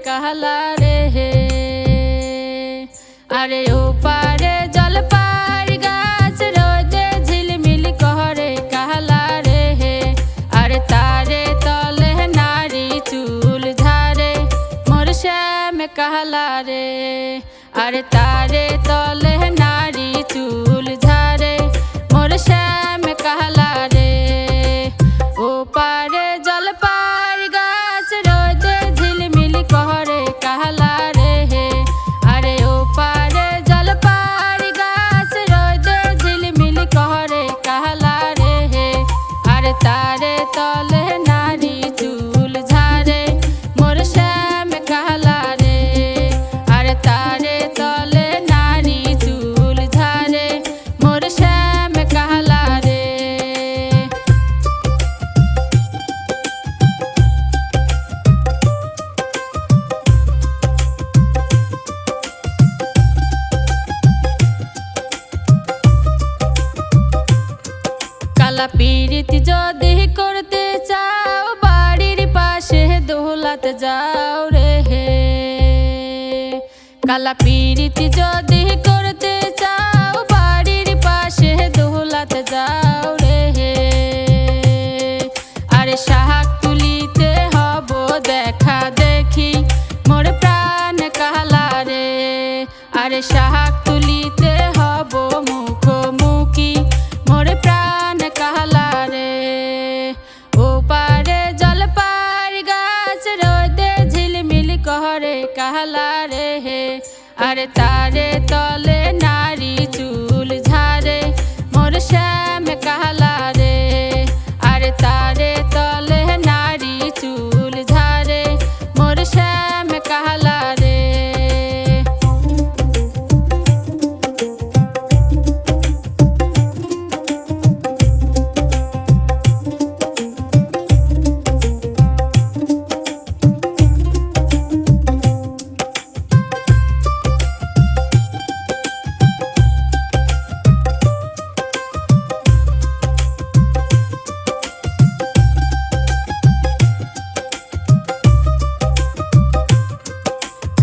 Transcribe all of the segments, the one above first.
कहला रे हे। अरे ओ पारे जल पार गाछ रोजे झिलमिल कहरे कहला रे हे। अरे तारे तले नारी चूल झारे मोर श्याम कहला रे। अरे तारे तले नारी चूल झारे मोर श्याम कहला रे। ओ पारे जल पार गाछ रोजे झिलमिल कहरे कहला रे हे। अरे ओ पारे जल पार गाछ रोजे झिलमिल कहरे कहला रे हे। अरे तारे तले नारी चूल झारे मोर श्याम कहला रे। अरे तारे तले नारी चूल झारे मोर श्याम कहला रे। काला पीड़ित যদি করতে চাও বাড়ির পাশে দোলাত যাও রে হে। কালা পীড়িত যদি করতে চাও বাড়ির পাশে দোলাত যাও রে হে। আরে শাহাক তুলিতে হব দেখা দেখি মোর প্রাণ কাহলা রে। আরে শাহাক তুলিতে হব মুখোমুখি মোর প্রাণ कहला रे। ओ पारे जल पार गाछ रोजे झिलमिल कहरे कहला रे हे। अरे तारे तले नारी चूल झारे मोर श्याम कहला रे। अरे तारे तले नारी चूल झारे मोर श्याम कहला रे।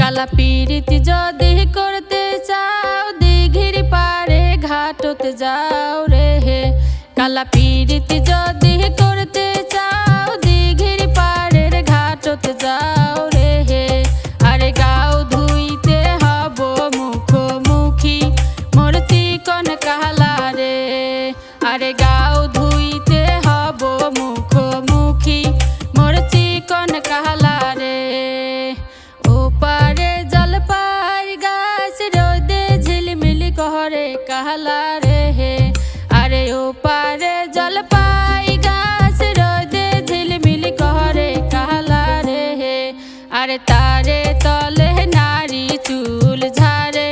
কালা পীড়িত যদি করতে চাও দিঘির পারে ঘাটত যাও রে হে। কালা পীড়িত যদি করতে চাও দিঘির পারের ঘাটত যাও রে হে। আরে গাও ধুইতে হব মুখোমুখি মোর চিকন কাহলা রে। আরে গাও ধুইতে হব মুখোমুখি মোর চিকন কাহলা রে। ओ पारे जल पार गाछ रोजे झिलमिल कहरे कहला रे हे। अरे ओ पारे जल पार गाछ रोजे झिलमिल कहरे कहला रे हे। अरे तारे तले नारी चूल झारे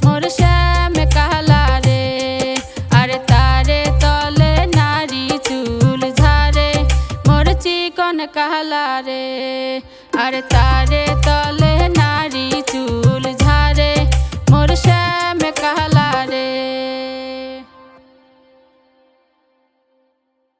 मोर श्याम कहला रे। अरे तारे तले नारी चूल झारे मोर चिकन कहला रे। अरे तारे तले नारी चूल